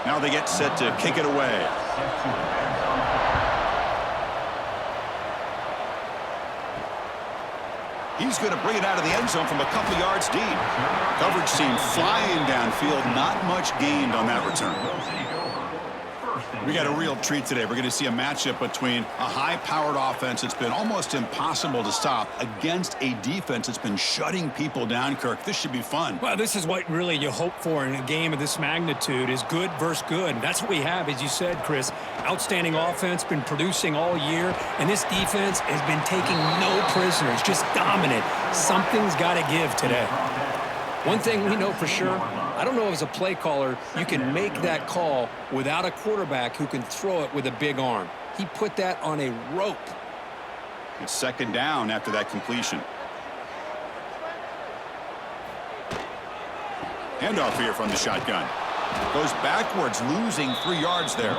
Now they get set to kick it away. He's going to bring it out of the end zone from a couple yards deep. Coverage team flying downfield. Not much gained on that return. We got a real treat today. We're going to see a matchup between a high-powered offense that's been almost impossible to stop against a defense that's been shutting people down, Kirk. This should be fun. Well, this is what really you hope for in a game of this magnitude is good versus good. And that's what we have, as you said, Chris. Outstanding offense, been producing all year, and this defense has been taking no prisoners, just dominant. Something's got to give today. One thing we know for sure, I don't know as a play caller you can make that call without a quarterback who can throw it with a big arm. He put that on a rope. It's second down after that completion. Handoff here from the shotgun. Goes backwards, losing 3 yards there.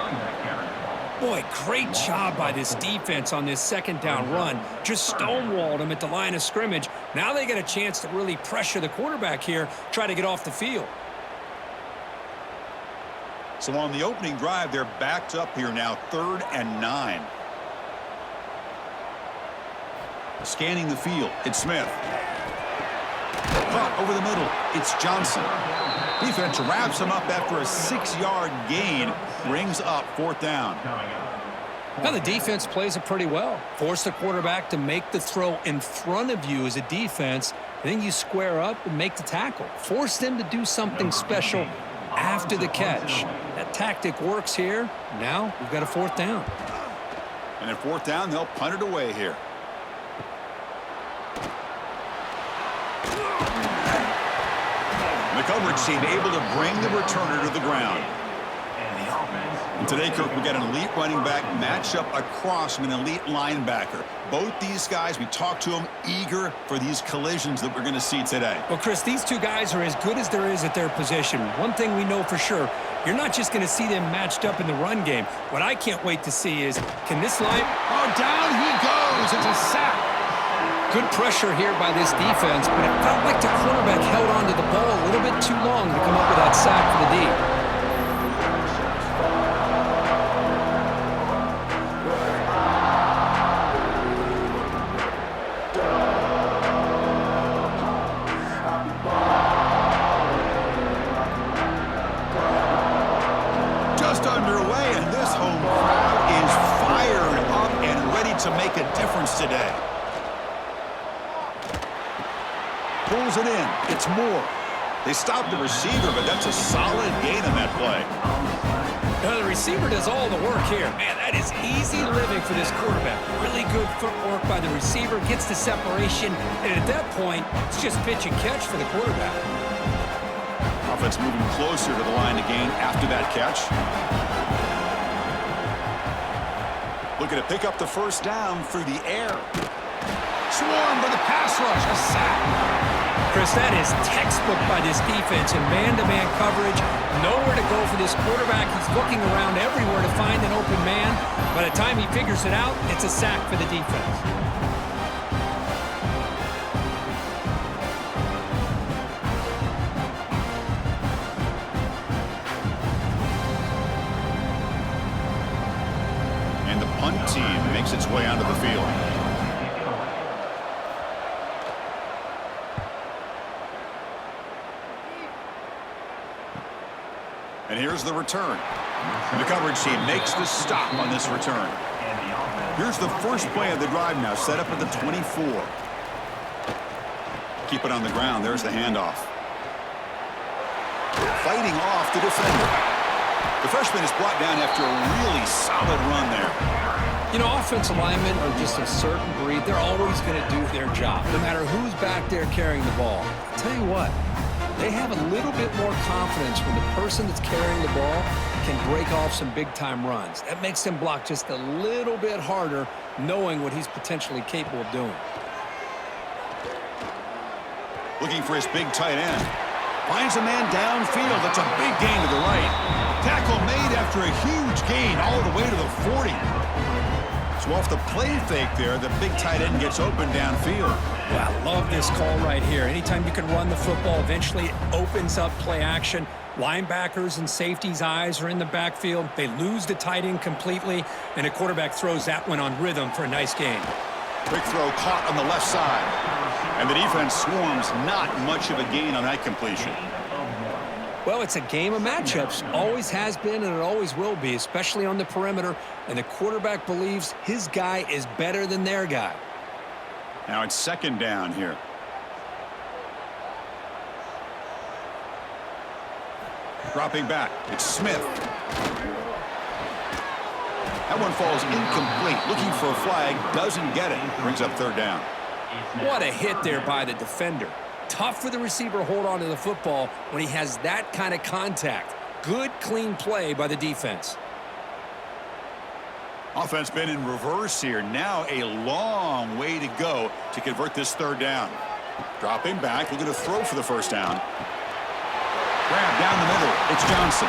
Boy, great job by this defense on this second down run. Just stonewalled him at the line of scrimmage. Now they get a chance to really pressure the quarterback here, try to get off the field. So on the opening drive, they're backed up here now, 3rd and 9. Scanning the field, it's Smith. Caught over the middle, it's Johnson. Defense wraps him up after a 6-yard gain, brings up 4th down. Now the defense plays it pretty well. Force the quarterback to make the throw in front of you as a defense, and then you square up and make the tackle. Force them to do something special after the catch. That tactic works here. Now we've got a 4th down. And at 4th down, they'll punt it away here. The coverage team able to bring the returner to the ground. And today, Kirk, we got an elite running back matchup across from an elite linebacker. Both these guys, we talked to them, eager for these collisions that we're going to see today. Well, Chris, these two guys are as good as there is at their position. One thing we know for sure, you're not just going to see them matched up in the run game. What I can't wait to see is, can this line... Oh, down he goes. It's a sack. Good pressure here by this defense, but it felt like the quarterback held onto the ball a little bit too long to come up with that sack for the D. Just underway, and this home crowd is fired up and ready to make a difference today. Pulls it in. It's Moore. They stopped the receiver, but that's a solid gain on that play. Now, the receiver does all the work here. Man, that is easy living for this quarterback. Really good footwork by the receiver, gets the separation, and at that point, it's just pitch and catch for the quarterback. Offense moving closer to the line to gain after that catch. Looking to pick up the 1st down through the air. Swarmed by the pass rush, a sack. Chris, that is textbook by this defense in man-to-man coverage. Nowhere to go for this quarterback. He's looking around everywhere to find an open man. By the time he figures it out, it's a sack for the defense. And the punt team makes its way onto the field. And here's the return. The coverage team makes the stop on this return. Here's the first play of the drive now, set up at the 24. Keep it on the ground. There's the handoff. Fighting off the defender. The freshman is brought down after a really solid run there. You know, offensive linemen are just a certain breed. They're always going to do their job, no matter who's back there carrying the ball. I'll tell you what. They have a little bit more confidence when the person that's carrying the ball can break off some big-time runs. That makes them block just a little bit harder, knowing what he's potentially capable of doing. Looking for his big tight end. Finds a man downfield. That's a big gain to the right. Tackle made after a huge gain all the way to the 40. So off the play fake there, the big tight end gets open downfield. Yeah, I love this call right here. Anytime you can run the football, eventually it opens up play action. Linebackers and safeties' eyes are in the backfield. They lose the tight end completely, and a quarterback throws that one on rhythm for a nice gain. Quick throw caught on the left side. And the defense swarms, not much of a gain on that completion. Well, it's a game of matchups. Always has been and it always will be, especially on the perimeter. And the quarterback believes his guy is better than their guy. Now it's second down here. Dropping back, it's Smith. That one falls incomplete. Looking for a flag, doesn't get it. Brings up third down. What a hit there by the defender. Tough for the receiver to hold on to the football when he has that kind of contact. Good, clean play by the defense. Offense been in reverse here. Now a long way to go to convert this third down. Dropping back, looking to throw for the first down. Grab down the middle. It's Johnson.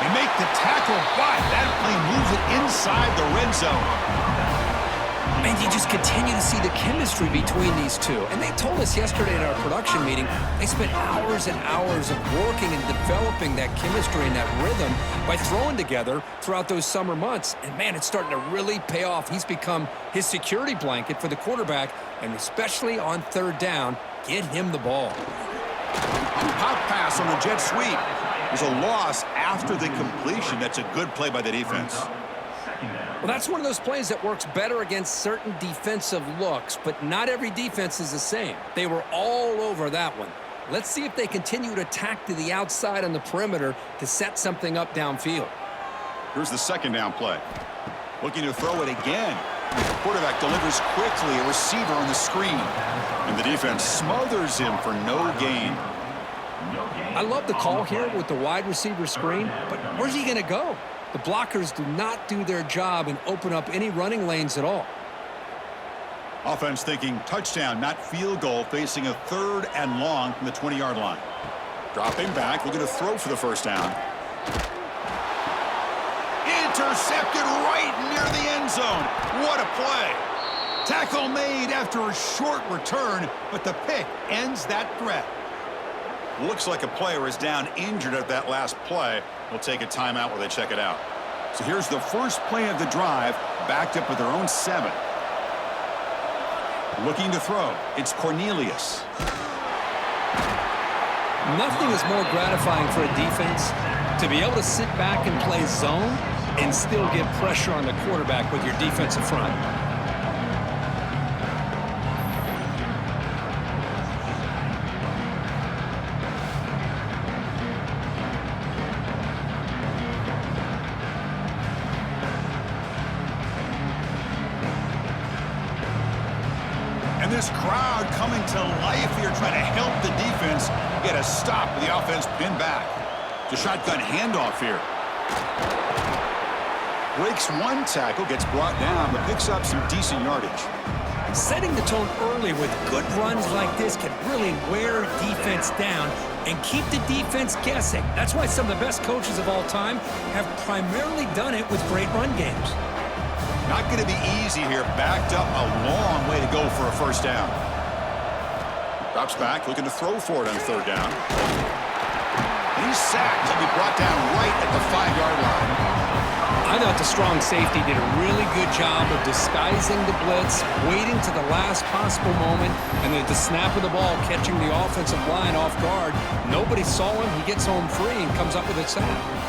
They make the tackle, but that play moves it inside the red zone. And you just continue to see the chemistry between these two. And they told us yesterday in our production meeting, they spent hours and hours of working and developing that chemistry and that rhythm by throwing together throughout those summer months. And, man, it's starting to really pay off. He's become his security blanket for the quarterback, and especially on third down, get him the ball. Pop pass on the jet sweep. There's a loss after the completion. That's a good play by the defense. Well, that's one of those plays that works better against certain defensive looks, but not every defense is the same. They were all over that one. Let's see if they continue to attack to the outside on the perimeter to set something up downfield. Here's the second down play. Looking to throw it again. The quarterback delivers quickly, a receiver on the screen. And the defense smothers him for no gain. I love the call here with the wide receiver screen, but where's he going to go? The blockers do not do their job and open up any running lanes at all. Offense thinking touchdown, not field goal, facing a third and long from the 20-yard line. Dropping back, looking to throw for the first down. Intercepted right near the end zone. What a play. Tackle made after a short return, but the pick ends that threat. Looks like a player is down injured at that last play. We'll take a timeout while they check it out. So here's the first play of the drive, backed up with their own 7. Looking to throw. It's Cornelius. Nothing is more gratifying for a defense to be able to sit back and play zone and still get pressure on the quarterback with your defensive front. And this crowd coming to life here, trying to help the defense get a stop with the offense pinned back. The shotgun handoff here. Breaks one tackle, gets brought down, but picks up some decent yardage. Setting the tone early with good runs like this can really wear defense down and keep the defense guessing. That's why some of the best coaches of all time have primarily done it with great run games. Not going to be easy here. Backed up a long way to go for a first down. Drops back, looking to throw for it on third down. He's sacked. He'll be brought down right at the 5-yard line. I thought the strong safety did a really good job of disguising the blitz, waiting to the last possible moment, and then at the snap of the ball, catching the offensive line off guard. Nobody saw him. He gets home free and comes up with a sack.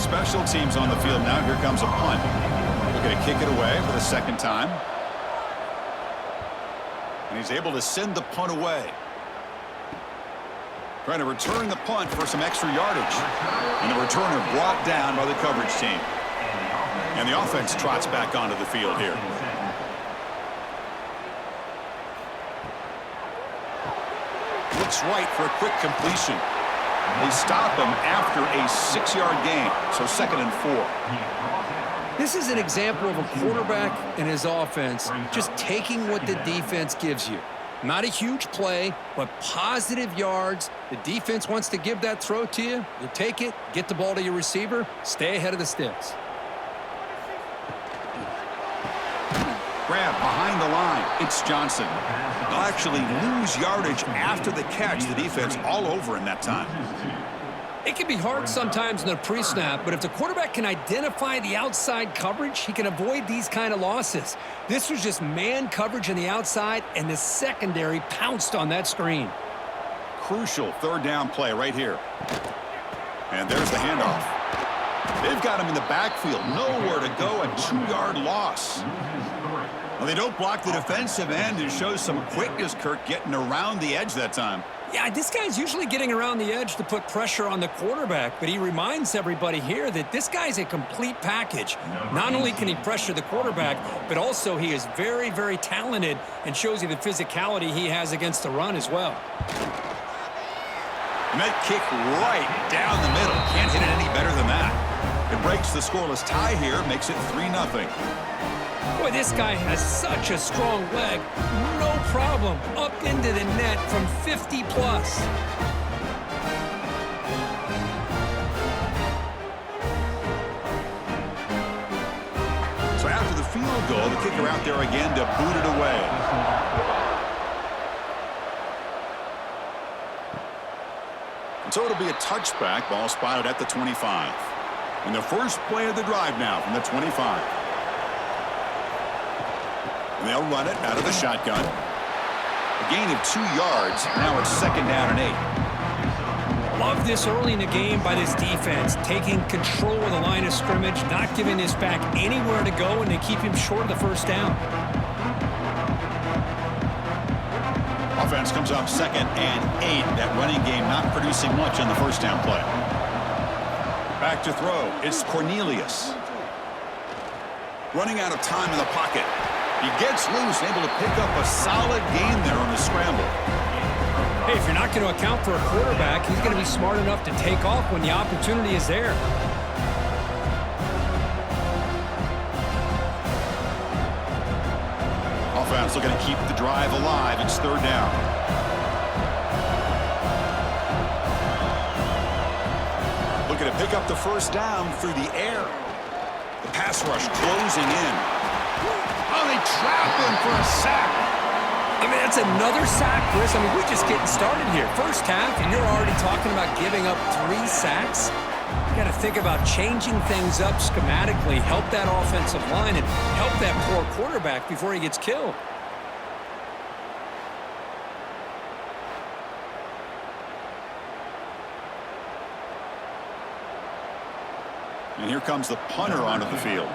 Special teams on the field now. Here comes a punt. We're going to kick it away for the second time. And he's able to send the punt away. Trying to return the punt for some extra yardage. And the returner brought down by the coverage team. And the offense trots back onto the field here. Looks right for a quick completion. They stop him after a 6-yard gain, so 2nd and 4. This is an example of a quarterback and his offense just taking what the defense gives you. Not a huge play, but positive yards. The defense wants to give that throw to you. You take it, get the ball to your receiver, stay ahead of the sticks. Grab behind the line. It's Johnson. They'll actually lose yardage after the catch. The defense all over in that time. It can be hard sometimes in the pre-snap, but if the quarterback can identify the outside coverage, he can avoid these kind of losses. This was just man coverage on the outside, and the secondary pounced on that screen. Crucial third down play right here. And there's the handoff. They've got him in the backfield. Nowhere to go, a 2-yard loss. Well, they don't block the defensive end. It shows some quickness, Kirk, getting around the edge that time. Yeah, this guy's usually getting around the edge to put pressure on the quarterback, but he reminds everybody here that this guy's a complete package. Not only can he pressure the quarterback, but also he is very, very talented and shows you the physicality he has against the run as well. And that kick right down the middle. Can't hit it any better than that. It breaks the scoreless tie here, makes it 3-0. Boy, this guy has such a strong leg. No problem. Up into the net from 50 plus. So after the field goal, the kicker out there again to boot it away. And so it'll be a touchback. Ball spotted at the 25. And the first play of the drive now from the 25. And they'll run it out of the shotgun. A gain of 2 yards. Now it's 2nd down and 8. Love this early in the game by this defense, taking control of the line of scrimmage, not giving this back anywhere to go, and they keep him short of the first down. Offense comes up 2nd and 8. That running game not producing much on the first down play. Back to throw. It's Cornelius. Running out of time in the pocket. He gets loose, able to pick up a solid gain there on the scramble. Hey, if you're not going to account for a quarterback, he's going to be smart enough to take off when the opportunity is there. Offense looking to keep the drive alive. It's 3rd down. Looking to pick up the first down through the air. The pass rush closing in. Oh, they trap him for a sack. I mean, that's another sack, Chris. I mean, we're just getting started here. First half, and you're already talking about giving up 3 sacks. You got to think about changing things up schematically, help that offensive line, and help that poor quarterback before he gets killed. And here comes the punter onto the field.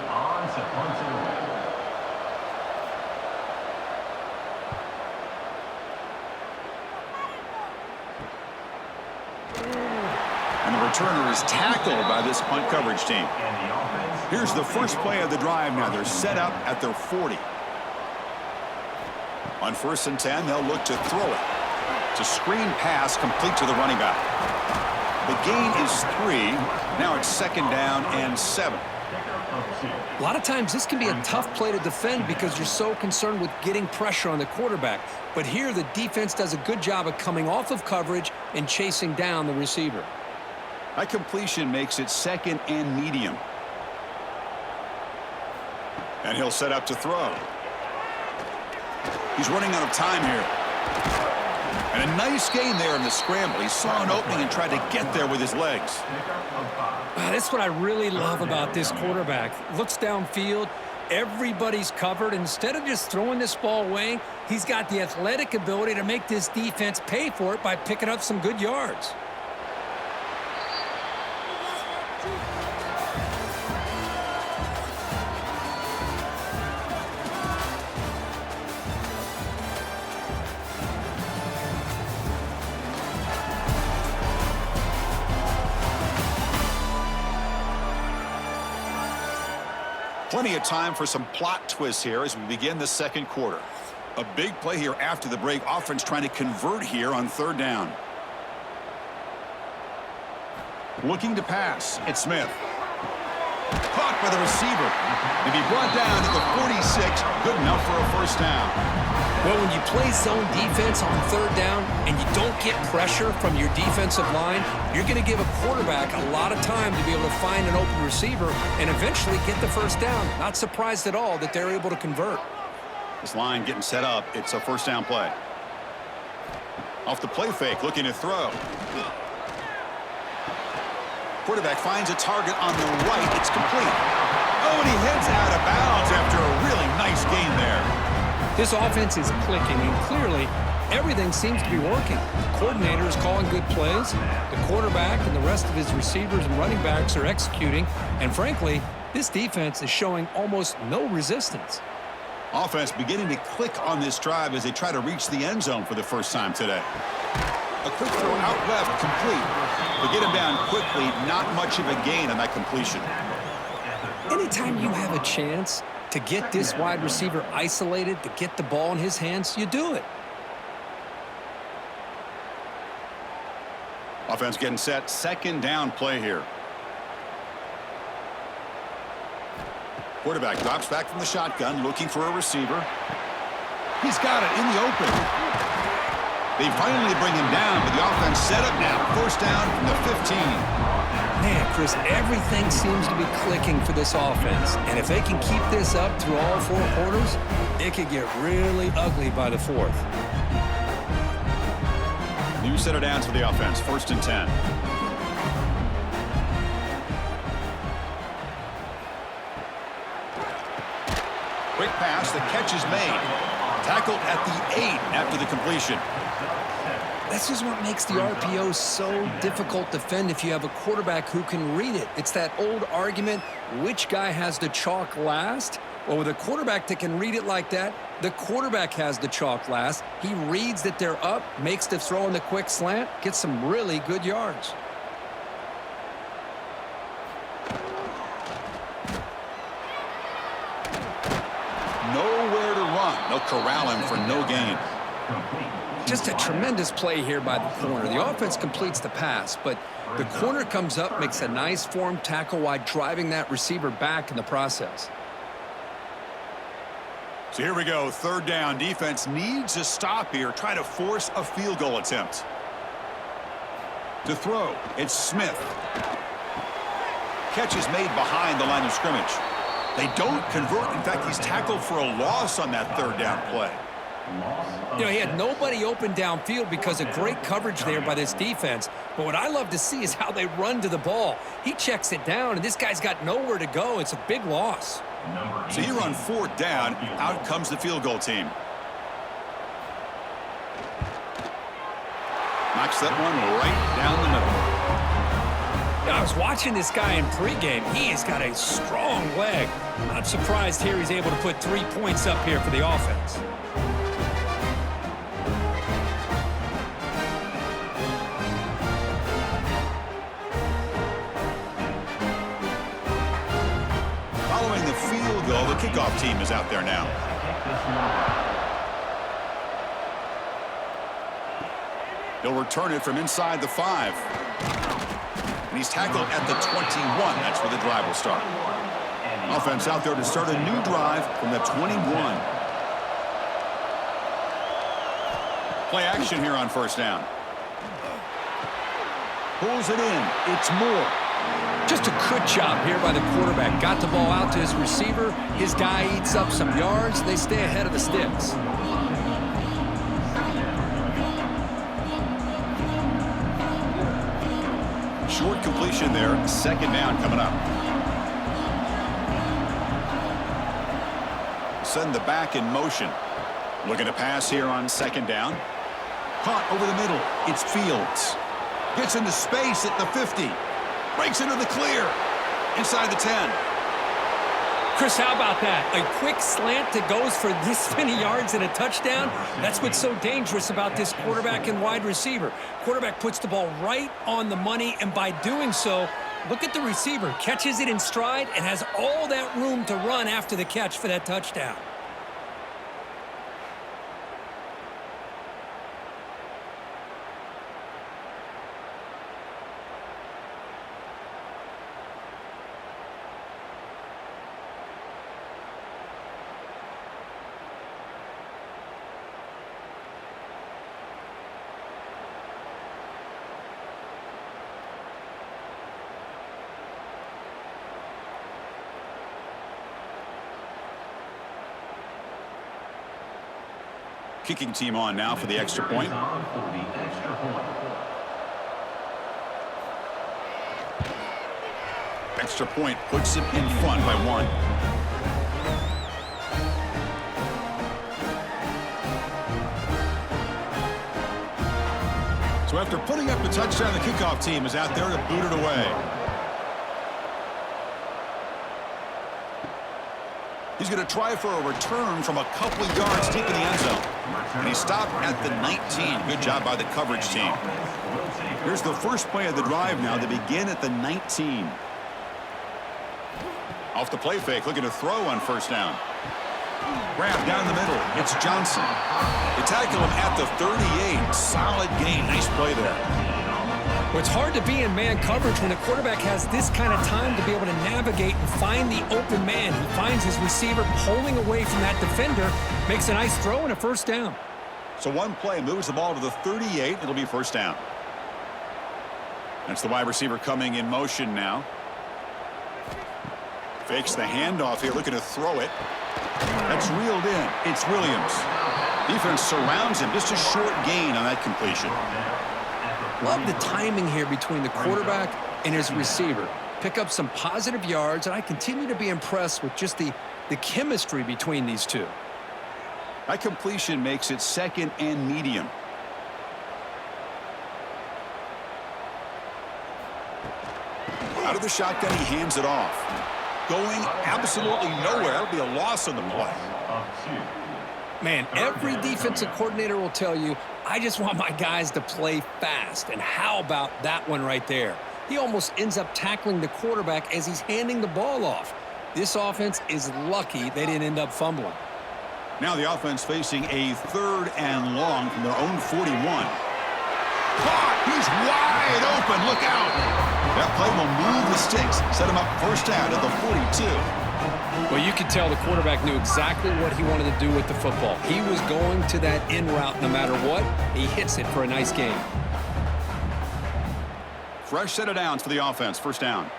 And the returner is tackled by this punt coverage team. Here's the first play of the drive now. They're set up at their 40. On 1st and 10, they'll look to throw it. It's a screen pass complete to the running back. The gain is 3. Now it's 2nd down and 7. A lot of times this can be a tough play to defend because you're so concerned with getting pressure on the quarterback. But here the defense does a good job of coming off of coverage and chasing down the receiver. That completion makes it 2nd and medium. And he'll set up to throw. He's running out of time here. And a nice gain there in the scramble. He saw an opening and tried to get there with his legs. That's what I really love about this quarterback. Looks downfield. Everybody's covered. Instead of just throwing this ball away, he's got the athletic ability to make this defense pay for it by picking up some good yards. Plenty of time for some plot twists here as we begin the 2nd quarter. A big play here after the break. Offense trying to convert here on 3rd down. Looking to pass. It's Smith. Caught by the receiver. To be brought down to the 46, good enough for a first down. Well, when you play zone defense on third down and you don't get pressure from your defensive line, you're going to give a quarterback a lot of time to be able to find an open receiver and eventually get the first down. Not surprised at all that they're able to convert. This line getting set up. It's a first down play. Off the play fake, looking to throw. Quarterback finds a target on the right. It's complete. Oh, and he heads out of bounds after a really nice gain there. This offense is clicking, and clearly everything seems to be working. The coordinator is calling good plays. The quarterback and the rest of his receivers and running backs are executing. And frankly, this defense is showing almost no resistance. Offense beginning to click on this drive as they try to reach the end zone for the first time today. A quick throw out left, complete. They get him down quickly, not much of a gain on that completion. Anytime you have a chance to get this wide receiver isolated, to get the ball in his hands, you do it. Offense getting set, second down play here. Quarterback drops back from the shotgun, looking for a receiver. He's got it in the open. They finally bring him down, but the offense set up now. First down from the 15. Man, Chris, everything seems to be clicking for this offense. And if they can keep this up through all four quarters, it could get really ugly by the fourth. New set of downs for the offense. First and 10. Quick pass. The catch is made. Tackled at the 8 after the completion. This is what makes the RPO so difficult to defend if you have a quarterback who can read it. It's that old argument, which guy has the chalk last? Well, with a quarterback that can read it like that, the quarterback has the chalk last. He reads that they're up, makes the throw in the quick slant, gets some really good yards. Nowhere to run. They'll corral him for no gain. Just a tremendous play here by the corner. The offense completes the pass, but the corner comes up, makes a nice form tackle while driving that receiver back in the process. So here we go. Third down. Defense needs a stop here. Try to force a field goal attempt. To throw, it's Smith. Catch is made behind the line of scrimmage. They don't convert. In fact, he's tackled for a loss on that third down play. You know, he had nobody open downfield because of great coverage there by this defense. But what I love to see is how they run to the ball. He checks it down, and this guy's got nowhere to go. It's a big loss. So you run fourth down. Out comes the field goal team. Knocks that one right down the middle. I was watching this guy in pregame. He has got a strong leg. Not surprised here he's able to put 3 points up here for the offense. Following the field goal, the kickoff team is out there now. He'll return it from inside the 5. And he's tackled at the 21. That's where the drive will start. Offense out there to start a new drive from the 21. Play action here on first down. Pulls it in. It's Moore. Just a good job here by the quarterback. Got the ball out to his receiver. His guy eats up some yards. They stay ahead of the sticks. Short completion there. Second down coming up. Send the back in motion. Looking to pass here on second down. Caught over the middle. It's Fields. Gets into space at the 50. Breaks into the clear. Inside the 10. Chris, how about that? A quick slant that goes for this many yards and a touchdown. That's what's so dangerous about this quarterback and wide receiver. Quarterback puts the ball right on the money, and by doing so, look at the receiver. Catches it in stride and has all that room to run after the catch for that touchdown. Kicking team on now for the extra point. Extra point puts it in front by 1. So after putting up the touchdown, the kickoff team is out there to boot it away. He's going to try for a return from a couple of yards deep in the end zone. And he stopped at the 19. Good job by the coverage team. Here's the first play of the drive now. They begin at the 19. Off the play fake, looking to throw on first down. Grab down the middle. It's Johnson. They tackle him at the 38. Solid gain. Nice play there. Well, it's hard to be in man coverage when the quarterback has this kind of time to be able to navigate and find the open man. He finds his receiver pulling away from that defender, makes a nice throw and a first down. So one play moves the ball to the 38. It'll be first down. That's the wide receiver coming in motion now. Fakes the handoff here, looking to throw it. That's reeled in. It's Williams. Defense surrounds him. Just a short gain on that completion. Love the timing here between the quarterback and his receiver. Pick up some positive yards, and I continue to be impressed with just the chemistry between these two. That completion makes it second and medium. Out of the shotgun, he hands it off. Going absolutely nowhere. That'll be a loss on the play. Man, every defensive coordinator will tell you, I just want my guys to play fast. And how about that one right there? He almost ends up tackling the quarterback as he's handing the ball off. This offense is lucky they didn't end up fumbling. Now the offense facing a 3rd and long from their own 41. Caught! He's wide open. Look out! That play will move the sticks. Set him up first down at the 42. Well, you could tell the quarterback knew exactly what he wanted to do with the football. He was going to that in route no matter what. He hits it for a nice gain. Fresh set of downs for the offense. First down.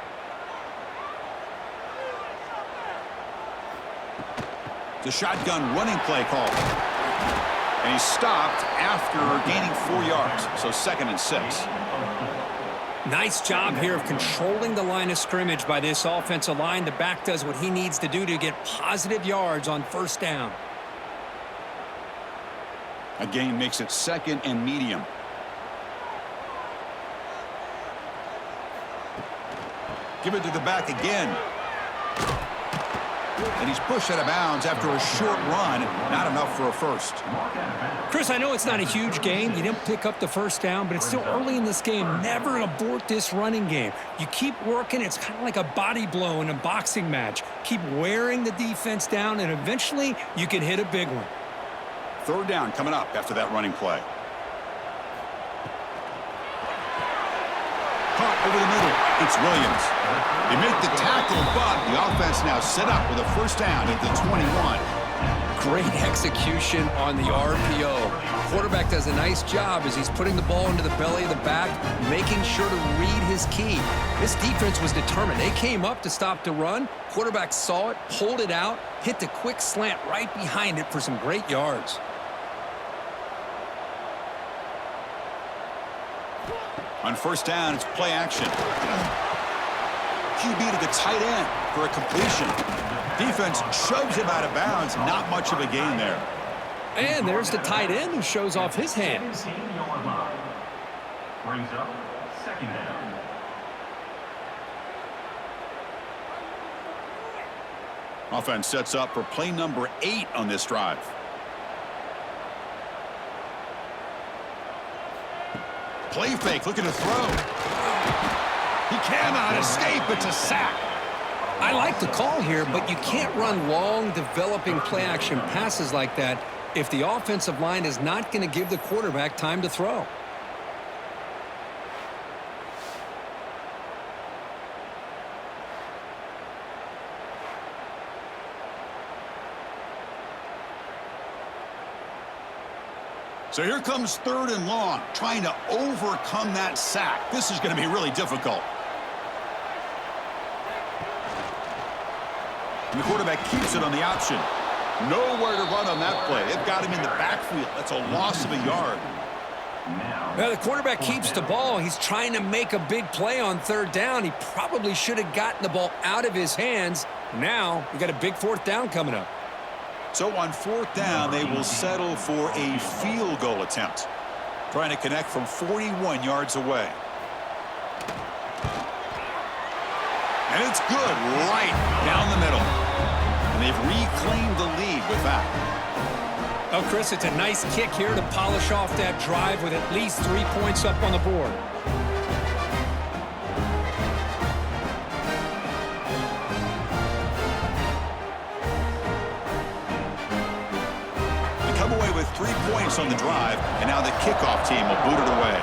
The shotgun running play call. And he stopped after gaining 4 yards. So 2nd and 6. Nice job here of controlling the line of scrimmage by this offensive line. The back does what he needs to do to get positive yards on first down. A gain makes it 2nd and medium. Give it to the back again. And he's pushed out of bounds after a short run. Not enough for a first. Chris, I know it's not a huge gain. You didn't pick up the first down, but it's still early in this game. Never abort this running game. You keep working. It's kind of like a body blow in a boxing match. Keep wearing the defense down, and eventually you can hit a big one. 3rd down coming up after that running play. Caught over the middle. It's Williams. They make the tackle, but the offense now set up with a first down at the 21. Great execution on the RPO. Quarterback does a nice job as he's putting the ball into the belly of the back, making sure to read his key. This defense was determined. They came up to stop the run. Quarterback saw it, pulled it out, hit the quick slant right behind it for some great yards. On first down, it's play action. QB to the tight end for a completion. Defense shoves him out of bounds. Not much of a gain there. And there's the tight end who shows off his hands. Brings up 2nd down. Offense sets up for play number 8 on this drive. Play fake, looking to throw. He cannot escape. It's a sack. I like the call here, but you can't run long, developing play-action passes like that if the offensive line is not going to give the quarterback time to throw. So here comes 3rd and long, trying to overcome that sack. This is going to be really difficult. And the quarterback keeps it on the option. Nowhere to run on that play. They've got him in the backfield. That's a loss of a yard. Well, the quarterback keeps the ball. He's trying to make a big play on third down. He probably should have gotten the ball out of his hands. Now, we got a big fourth down coming up. So on fourth down, they will settle for a field goal attempt. Trying to connect from 41 yards away. And it's good right down the middle. And they've reclaimed the lead with that. Oh, Chris, it's a nice kick here to polish off that drive with at least 3 points up on the board. They come away with 3 points on the drive, and now the kickoff team will boot it away.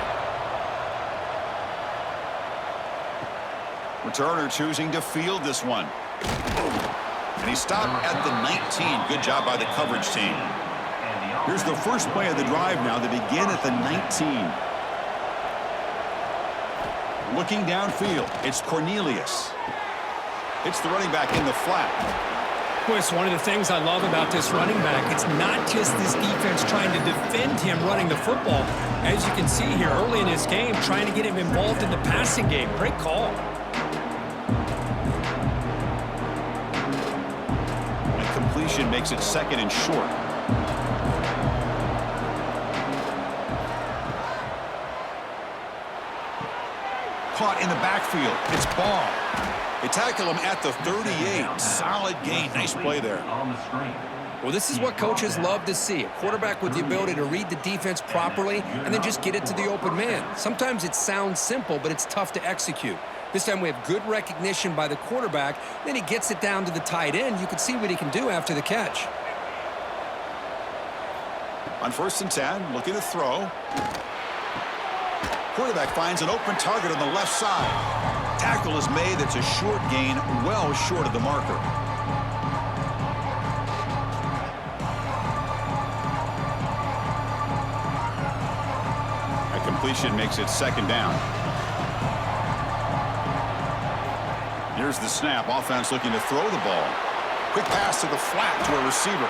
Returner choosing to field this one. And he stopped at the 19. Good job by the coverage team. Here's the first play of the drive now. They begin at the 19. Looking downfield, it's Cornelius. It's the running back in the flat. Boy, it's one of the things I love about this running back. It's not just this defense trying to defend him running the football. As you can see here early in this game, trying to get him involved in the passing game. Great call. And completion makes it second and short. Caught in the backfield. It's Ball. They tackle him at the 38. Solid gain. Nice play there. Well, this is what coaches love to see. A quarterback with the ability to read the defense properly and then just get it to the open man. Sometimes it sounds simple, but it's tough to execute. This time we have good recognition by the quarterback. Then he gets it down to the tight end. You can see what he can do after the catch. On 1st and 10, looking to throw. Quarterback finds an open target on the left side. Tackle is made. It's a short gain, well short of the marker. A completion makes it second down. Here's the snap. Offense looking to throw the ball. Quick pass to the flat to a receiver.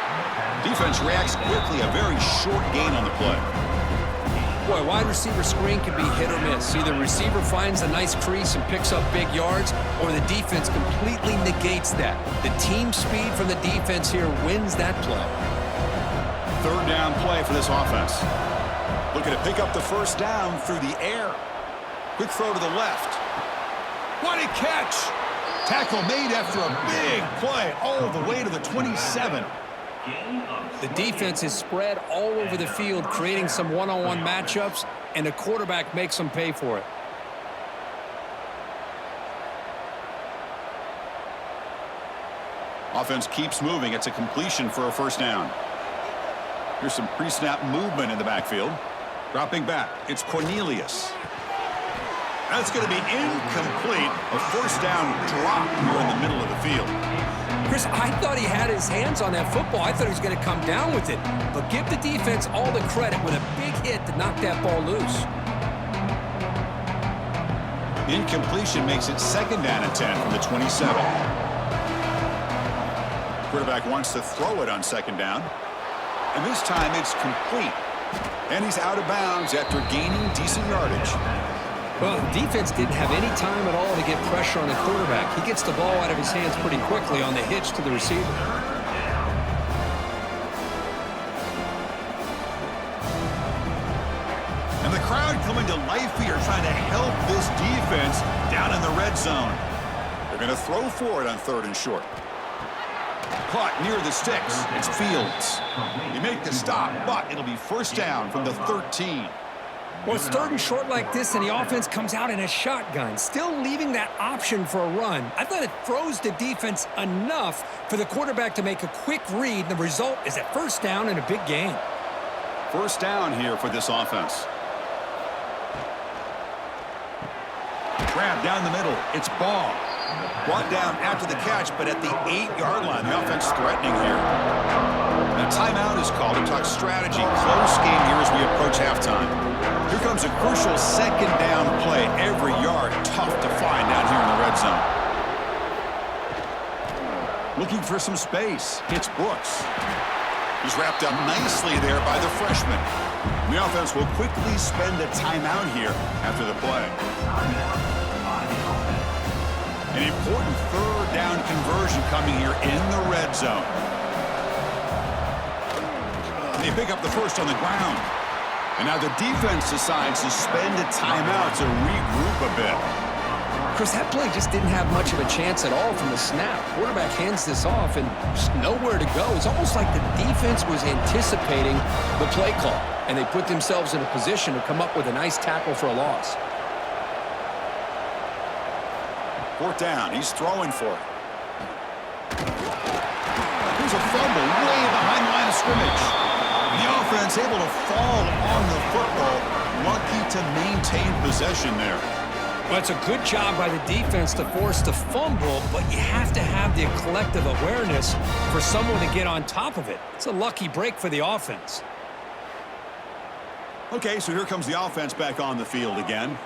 Defense reacts quickly. A very short gain on the play. Boy, wide receiver screen can be hit or miss. Either receiver finds a nice crease and picks up big yards, or the defense completely negates that. The team speed from the defense here wins that play. Third down play for this offense. Looking to pick up the first down through the air. Quick throw to the left. What a catch! Tackle made after a big play all the way to the 27. The defense is spread all over the field, creating some one-on-one matchups, and the quarterback makes them pay for it. Offense keeps moving. It's a completion for a first down. Here's some pre-snap movement in the backfield. Dropping back, it's Cornelius. That's going to be incomplete. A first down drop here in the middle of the field. Chris, I thought he had his hands on that football. I thought he was going to come down with it. But give the defense all the credit with a big hit to knock that ball loose. Incompletion makes it second down and 10 from the 27. Quarterback wants to throw it on second down. And this time it's complete. And he's out of bounds after gaining decent yardage. Well, the defense didn't have any time at all to get pressure on the quarterback. He gets the ball out of his hands pretty quickly on the hitch to the receiver. And the crowd coming to life here, trying to help this defense down in the red zone. They're going to throw for it on 3rd and short. Caught near the sticks. It's Fields. You make the stop, but it'll be first down from the 13. Well, it's 3rd and short like this, and the offense comes out in a shotgun, still leaving that option for a run. I thought it throws the defense enough for the quarterback to make a quick read. The result is a first down and a big gain. First down here for this offense. Grab down the middle. It's Ball. Brought down after the catch, but at the 8-yard line. The offense threatening here. A timeout is called to talk strategy. Close game here as we approach halftime. Here comes a crucial second down play. Every yard tough to find down here in the red zone. Looking for some space. Hits Brooks. He's wrapped up nicely there by the freshman. The offense will quickly spend a timeout here after the play. An important third down conversion coming here in the red zone. They pick up the first on the ground. And now the defense decides to spend a timeout to regroup a bit. Chris, that play just didn't have much of a chance at all from the snap. Quarterback hands this off and just nowhere to go. It's almost like the defense was anticipating the play call, and they put themselves in a position to come up with a nice tackle for a loss. Fourth down. He's throwing for it. Here's a fumble way behind the line of scrimmage. The offense able to fall on the football. Lucky to maintain possession there. Well, it's a good job by the defense to force the fumble, but you have to have the collective awareness for someone to get on top of it. It's a lucky break for the offense. Okay, so here comes the offense back on the field again.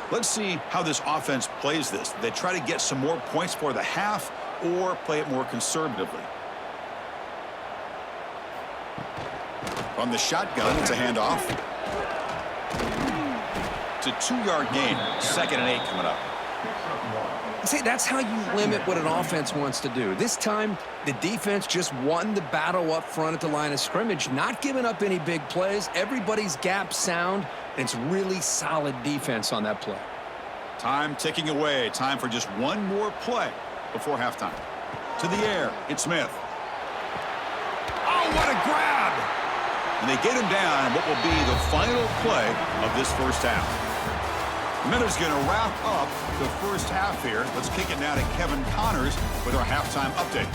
Let's see how this offense plays this. They try to get some more points for the half or play it more conservatively. From the shotgun, it's a handoff. It's a 2-yard gain. 2nd and 8 coming up. See, that's how you limit what an offense wants to do. This time, the defense just won the battle up front at the line of scrimmage, not giving up any big plays. Everybody's gap sound, and it's really solid defense on that play. Time ticking away. Time for just one more play before halftime. To the air, it's Smith. Oh, what a grab! And they get him down in what will be the final play of this first half. Miller's going to wrap up the first half here. Let's kick it now to Kevin Connors with our halftime update.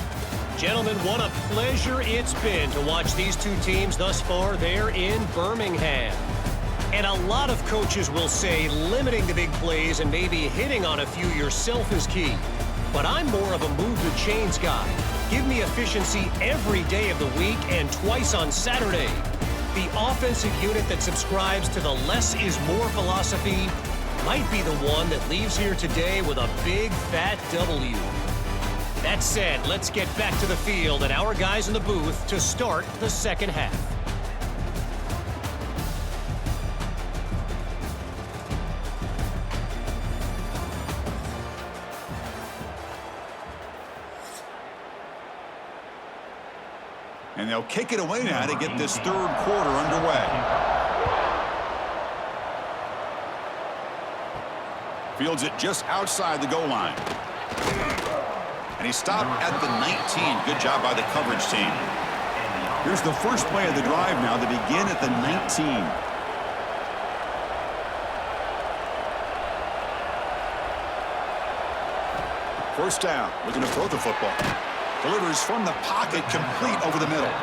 Gentlemen, what a pleasure it's been to watch these two teams thus far there in Birmingham. And a lot of coaches will say limiting the big plays and maybe hitting on a few yourself is key. But I'm more of a move the chains guy. Give me efficiency every day of the week and twice on Saturday. The offensive unit that subscribes to the less is more philosophy might be the one that leaves here today with a big fat W. That said, let's get back to the field and our guys in the booth to start the second half. And they'll kick it away now to get this third quarter underway. Fields it just outside the goal line. And he stopped at the 19. Good job by the coverage team. Here's the first play of the drive now. They begin at the 19. First down, looking to throw the football. Delivers from the pocket, complete over the middle.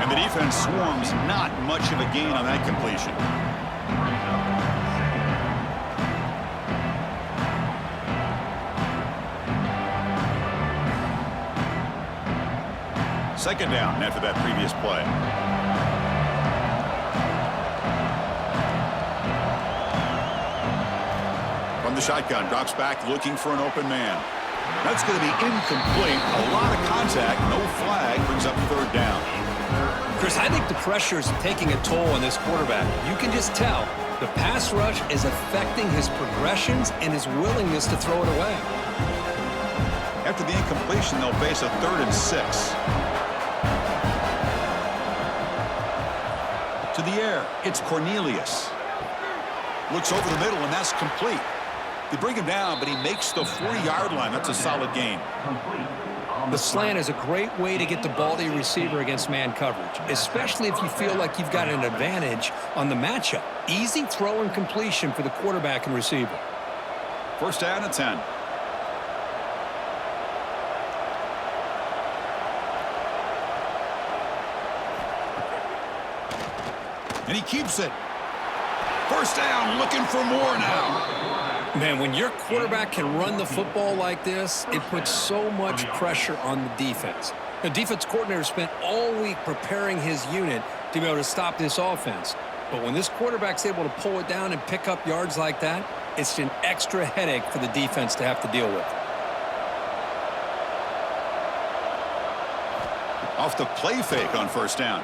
And the defense swarms, not much of a gain on that completion. Second down after that previous play. From the shotgun, drops back looking for an open man. That's going to be incomplete. A lot of contact, no flag, brings up third down. Chris, I think the pressure is taking a toll on this quarterback. You can just tell the pass rush is affecting his progressions and his willingness to throw it away. After the incompletion, they'll face a 3rd and 6. To the air, it's Cornelius. Looks over the middle, and that's complete. They bring him down, but he makes the 40-yard line. That's a solid gain. The slant is a great way to get the ball to your receiver against man coverage, especially if you feel like you've got an advantage on the matchup. Easy throw and completion for the quarterback and receiver. First down at 10. And he keeps it. First down, looking for more now. Man, when your quarterback can run the football like this, it puts so much pressure on the defense. The defense coordinator spent all week preparing his unit to be able to stop this offense. But when this quarterback's able to pull it down and pick up yards like that, it's an extra headache for the defense to have to deal with. Off the play fake on first down.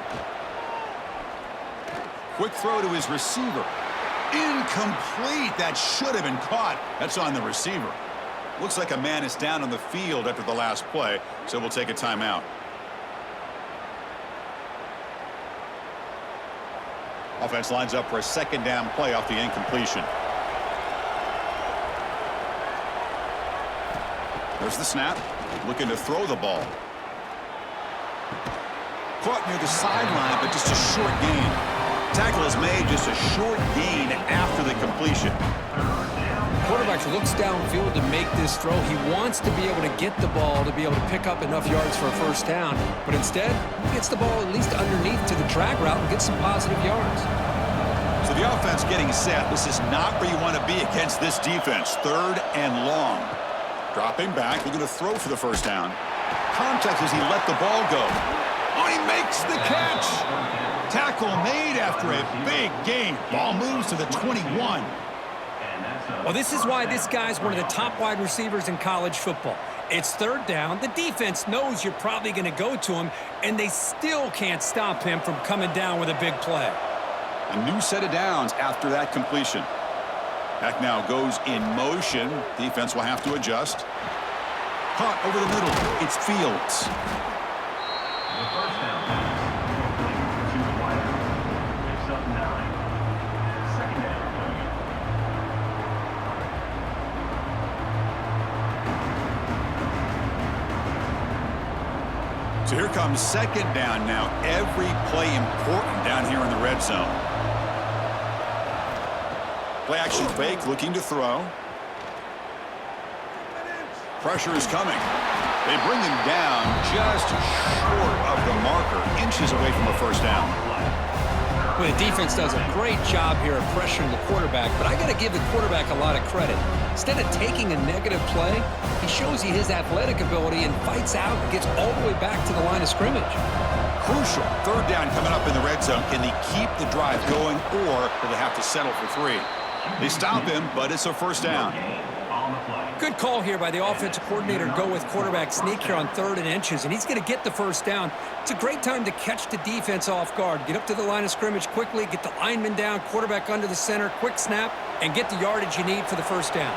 Quick throw to his receiver. Incomplete. That should have been caught. That's on the receiver. Looks like a man is down on the field after the last play, so we'll take a timeout. Offense lines up for a second down play off the incompletion. There's the snap. Looking to throw the ball. Caught near the sideline, but just a short gain. Tackle is made, just a short gain after the completion. Quarterback looks downfield to make this throw. He wants to be able to get the ball to be able to pick up enough yards for a first down. But instead, he gets the ball at least underneath to the drag route and gets some positive yards. So the offense getting set. This is not where you want to be against this defense. 3rd and long. Dropping back. They're going to throw for the first down. Contact as he let the ball go. Oh, he makes the catch. Tackle made after a big gain. Ball moves to the 21. Well, this is why this guy's one of the top wide receivers in college football. It's 3rd down. The defense knows you're probably going to go to him, and they still can't stop him from coming down with a big play. A new set of downs after that completion. Back now goes in motion. Defense will have to adjust. Caught over the middle. It's Fields. The first down pass. Complete to White. Picks up 9. Second down. So here comes second down now. Every play important down here in the red zone. Play action fake, looking to throw. Pressure is coming. They bring him down just short of the marker, inches away from a first down. Well, the defense does a great job here of pressuring the quarterback, but I got to give the quarterback a lot of credit. Instead of taking a negative play, he shows you his athletic ability and fights out and gets all the way back to the line of scrimmage. Crucial. 3rd down coming up in the red zone. Can they keep the drive going, or will they have to settle for 3? They stop him, but it's a first down. Good call here by the offensive coordinator to go with quarterback sneak here on 3rd and inches, and he's going to get the first down. It's a great time to catch the defense off guard. Get up to the line of scrimmage quickly, get the lineman down, quarterback under the center, quick snap, and get the yardage you need for the first down.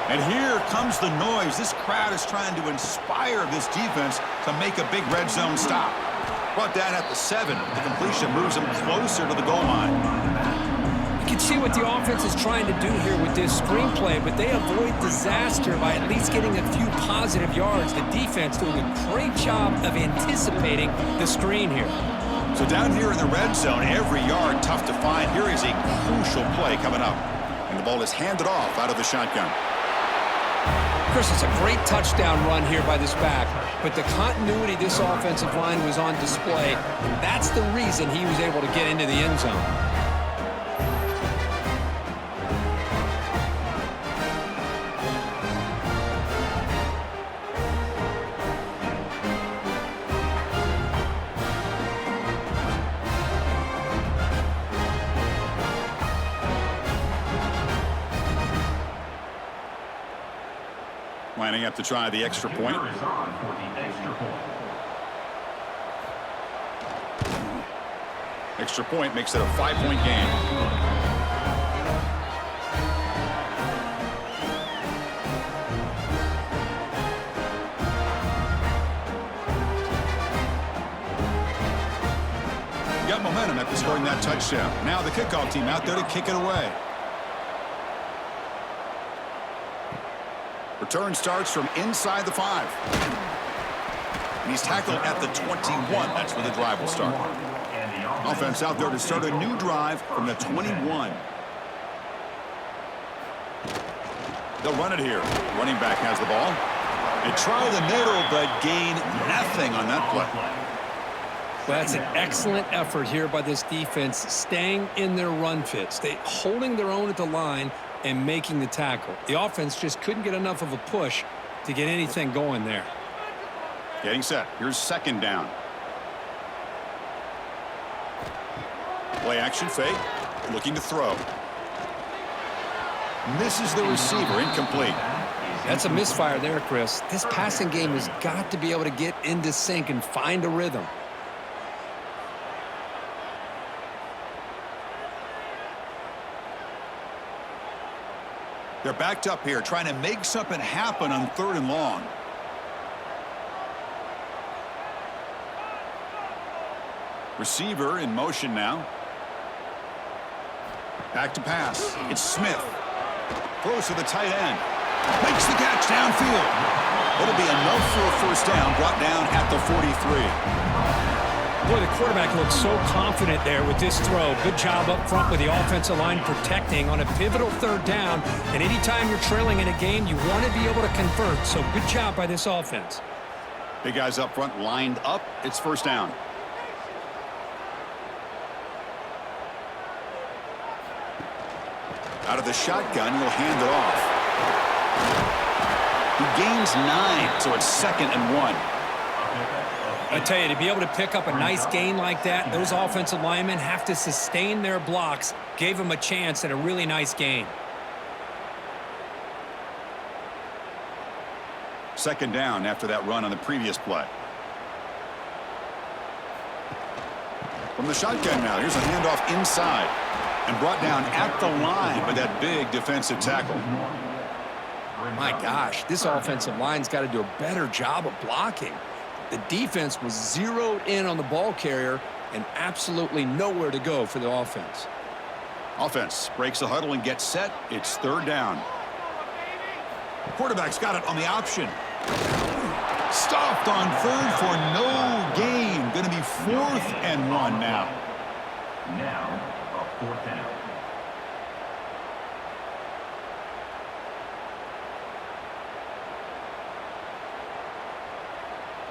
And here comes the noise. This crowd is trying to inspire this defense to make a big red zone stop. Brought down at the 7. The completion moves them closer to the goal line. You can see what the offense is trying to do here with this screenplay, but they avoid disaster by at least getting a few positive yards. The defense doing a great job of anticipating the screen here. So down here in the red zone, every yard tough to find. Here is a crucial play coming up. And the ball is handed off out of the shotgun. Chris, it's a great touchdown run here by this back, but the continuity of this offensive line was on display. That's the reason he was able to get into the end zone. Lining up to try the extra point. Extra point makes it a 5-point game. Got momentum after scoring that touchdown. Now the kickoff team out there to kick it away. Return starts from inside the 5. And he's tackled at the 21. That's where the drive will start. Offense out there to start a new drive from the 21. They'll run it here. Running back has the ball. They try the middle, but gain nothing on that play. Well, that's an excellent effort here by this defense, staying in their run fits. They holding their own at the line and making the tackle. The offense just couldn't get enough of a push to get anything going there. Getting set. Here's second down. Play action fake. Looking to throw. Misses the receiver. Incomplete. That's a misfire there, Chris. This passing game has got to be able to get into sync and find a rhythm. They're backed up here, trying to make something happen on 3rd and long. Receiver in motion now. Back to pass. It's Smith. Throws to the tight end. Makes the catch downfield. It'll be enough for a first down, brought down at the 43. Boy, the quarterback looks so confident there with this throw. Good job up front with the offensive line protecting on a pivotal 3rd down. And anytime you're trailing in a game, you want to be able to convert. So good job by this offense. Big guys up front lined up. It's first down. Out of the shotgun, he'll hand it off. He gains 9, so it's 2nd and 1. I tell you, to be able to pick up a nice gain like that, those offensive linemen have to sustain their blocks. Gave them a chance at a really nice gain. 2nd down after that run on the previous play. From the shotgun now, here's a handoff inside. And brought down at the line by that big defensive tackle. My gosh, this offensive line's got to do a better job of blocking. The defense was zeroed in on the ball carrier and absolutely nowhere to go for the offense. Offense breaks the huddle and gets set. It's 3rd down. Quarterback's got it on the option. Stopped on 3rd for no gain. Going to be 4th and 1 now. Now, a 4th down.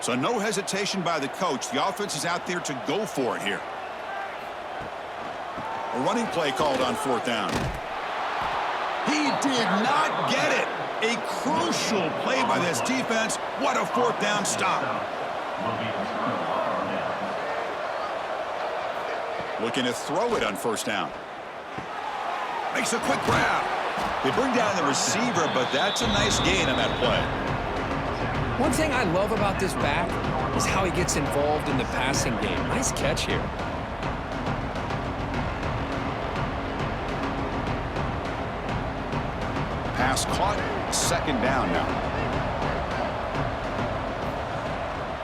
So no hesitation by the coach. The offense is out there to go for it here. A running play called on 4th down. He did not get it. A crucial play by this defense. What a 4th down stop. Looking to throw it on 1st down. Makes a quick grab. They bring down the receiver, but that's a nice gain on that play. One thing I love about this back is how he gets involved in the passing game. Nice catch here. Pass caught, 2nd down now.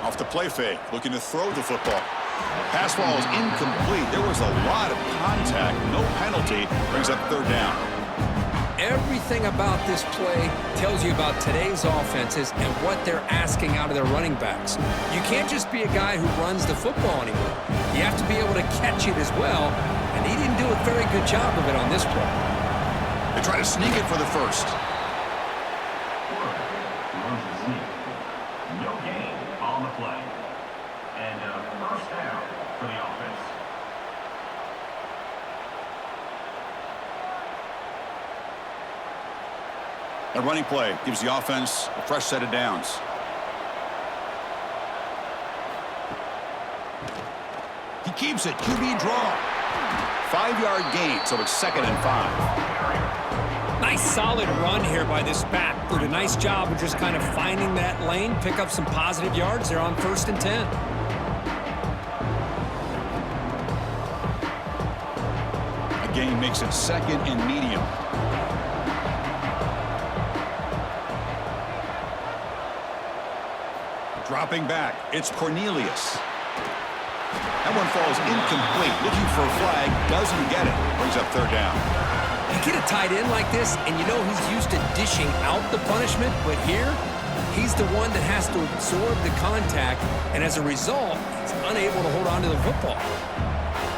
Off the play fake, looking to throw the football. Pass ball is incomplete. There was a lot of contact, no penalty, brings up 3rd down. Everything about this play tells you about today's offenses and what they're asking out of their running backs. You can't just be a guy who runs the football anymore. You have to be able to catch it as well, and he didn't do a very good job of it on this play. They try to sneak it for the 1st. Runs the sneak. No gain on the play. And a 1st down for the offense. A running play gives the offense a fresh set of downs. He keeps it. QB draw. 5-yard gain, so it's 2nd and 5. Nice solid run here by this back. Did a nice job of just kind of finding that lane, pick up some positive yards there on 1st and 10. A gain makes it 2nd and medium. Dropping back, it's Cornelius. That one falls incomplete. Looking for a flag, doesn't get it. Brings up 3rd down. You get a tight end like this, and you know he's used to dishing out the punishment, but here, he's the one that has to absorb the contact, and as a result, he's unable to hold on to the football.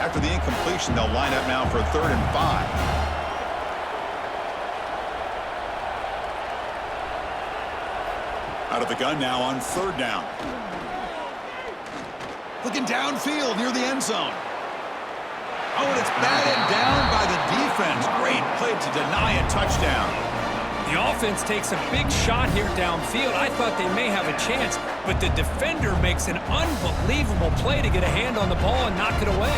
After the incompletion, they'll line up now for 3rd and 5. Out of the gun now on 3rd down. Looking downfield near the end zone. Oh, and it's batted down by the defense. Great play to deny a touchdown. The offense takes a big shot here downfield. I thought they may have a chance, but the defender makes an unbelievable play to get a hand on the ball and knock it away.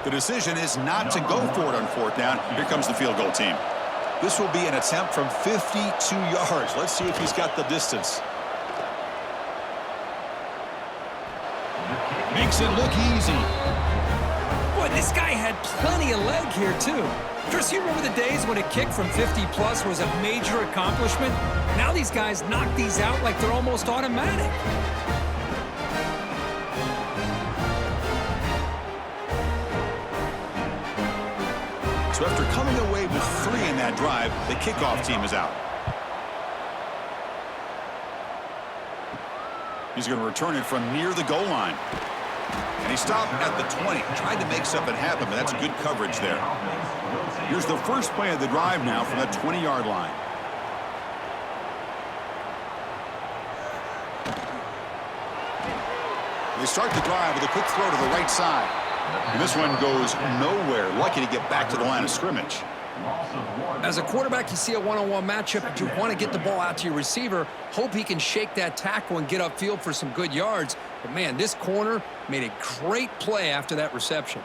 The decision is not to go for it on 4th down. Here comes the field goal team. This will be an attempt from 52 yards. Let's see if he's got the distance. Makes it look easy. Boy, this guy had plenty of leg here, too. Chris, you remember the days when a kick from 50-plus was a major accomplishment? Now these guys knock these out like they're almost automatic. So after coming away with 3 in that drive, the kickoff team is out. He's going to return it from near the goal line. And he stopped at the 20. Tried to make something happen, but that's good coverage there. Here's the first play of the drive now from the 20-yard line. They start the drive with a quick throw to the right side. And this one goes nowhere. Lucky to get back to the line of scrimmage. As a quarterback, you see a one-on-one matchup, but you want to get the ball out to your receiver. Hope he can shake that tackle and get upfield for some good yards. But, man, this corner made a great play after that reception.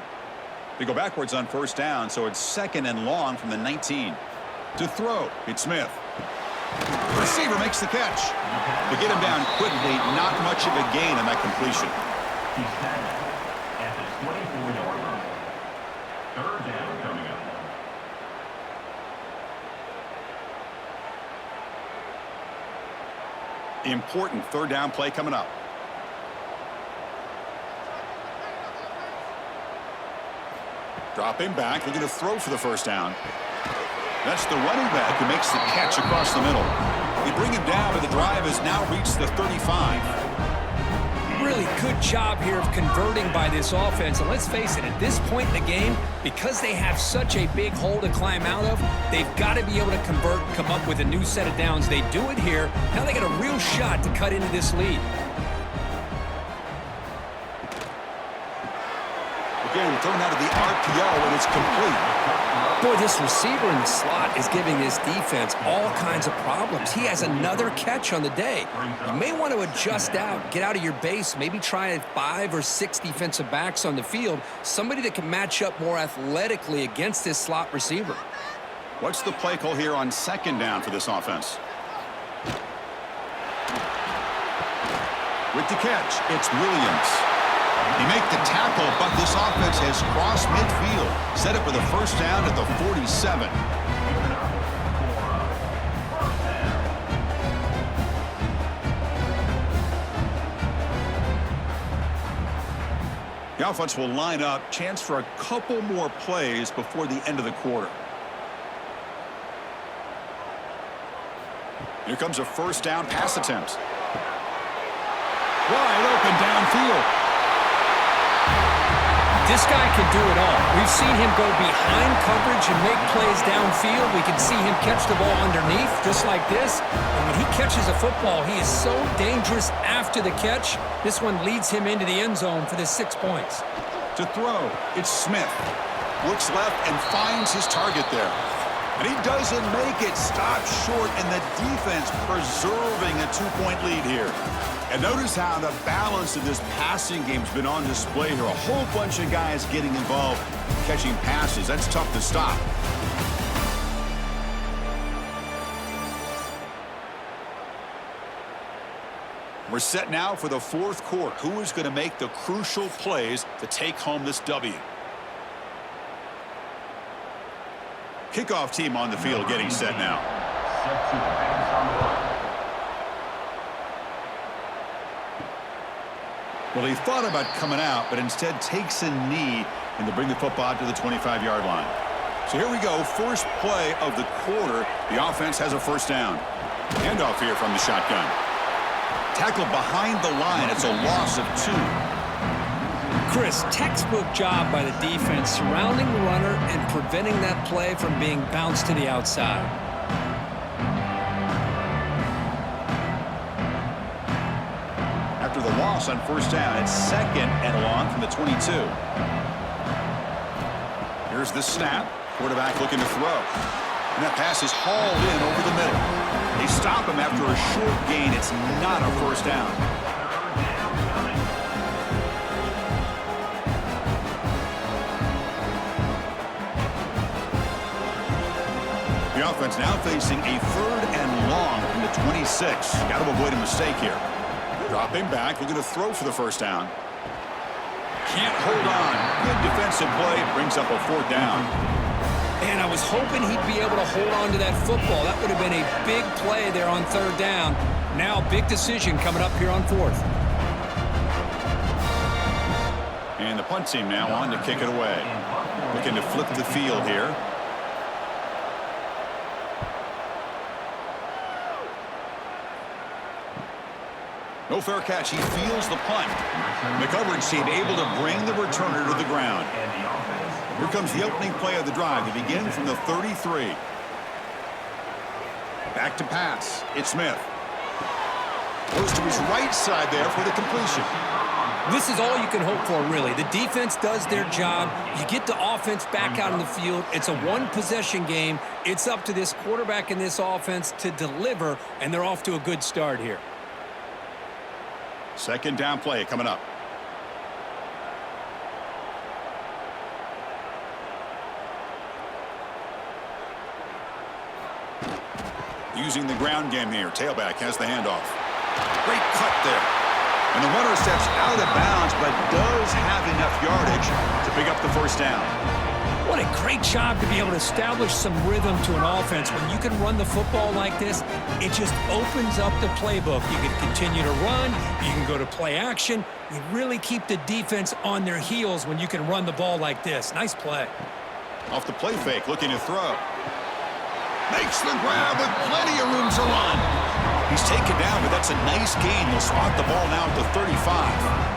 They go backwards on first down, so it's 2nd and long from the 19. To throw, it's Smith. Receiver makes the catch. To get him down quickly, not much of a gain on that completion. He's tagged at the 24-yard line. 3rd down coming up. Important 3rd down play coming up. Dropping back, looking to throw for the first down. That's the running back who makes the catch across the middle. They bring him down, but the drive has now reached the 35. Really good job here of converting by this offense. And let's face it, at this point in the game, because they have such a big hole to climb out of, they've got to be able to convert, come up with a new set of downs. They do it here. Now they got a real shot to cut into this lead. Again, thrown out of the RPO, and it's complete. Boy, this receiver in the slot is giving this defense all kinds of problems. He has another catch on the day. You may want to adjust out, get out of your base, maybe try 5 or 6 defensive backs on the field, somebody that can match up more athletically against this slot receiver. What's the play call here on 2nd down for this offense? With the catch, it's Williams. He make the tackle, but this offense has crossed midfield. Set up for the first down at the 47. The offense will line up. Chance for a couple more plays before the end of the quarter. Here comes a first down pass attempt. Wide open downfield. This guy can do it all. We've seen him go behind coverage and make plays downfield. We can see him catch the ball underneath, just like this. And when he catches a football, he is so dangerous after the catch. This one leads him into the end zone for the 6 points. To throw, it's Smith. Looks left and finds his target there. And he doesn't make it. Stopped short, and the defense preserving a 2-point lead here. And notice how the balance of this passing game's been on display here. A whole bunch of guys getting involved, catching passes. That's tough to stop. We're set now for the 4th quarter. Who is going to make the crucial plays to take home this W? Kickoff team on the field getting set now. Set to pass on the line. Well, he thought about coming out, but instead takes a knee and to bring the football out to the 25-yard line. So here we go, first play of the quarter. The offense has a first down. Handoff here from the shotgun. Tackled behind the line. It's a loss of 2. Chris, textbook job by the defense surrounding the runner and preventing that play from being bounced to the outside. After the loss on first down, it's 2nd and long from the 22. Here's the snap. Quarterback looking to throw. And that pass is hauled in over the middle. They stop him after a short gain. It's not a first down. The offense now facing a 3rd and long from the 26. Got to avoid a mistake here. Dropping back, looking to throw for the first down. Can't hold on. Good defensive play. Brings up a 4th down. And I was hoping he'd be able to hold on to that football. That would have been a big play there on 3rd down. Now, big decision coming up here on 4th. And the punt team now on to kick it away. Looking to flip the field here. No fair catch. He feels the punt. The coverage team able to bring the returner to the ground. Here comes the opening play of the drive. They begin from the 33. Back to pass. It's Smith. Goes to his right side there for the completion. This is all you can hope for, really. The defense does their job. You get the offense back out on the field. It's a one-possession game. It's up to this quarterback and this offense to deliver, and they're off to a good start here. 2nd down play coming up. Using the ground game here. Tailback has the handoff. Great cut there. And the runner steps out of bounds, but does have enough yardage to pick up the 1st down. What a great job to be able to establish some rhythm to an offense. When you can run the football like this, it just opens up the playbook. You can continue to run. You can go to play action. You really keep the defense on their heels when you can run the ball like this. Nice play. Off the play fake, looking to throw. Makes the grab with plenty of room to run. He's taken down, but that's a nice gain. He'll spot the ball now at the 35.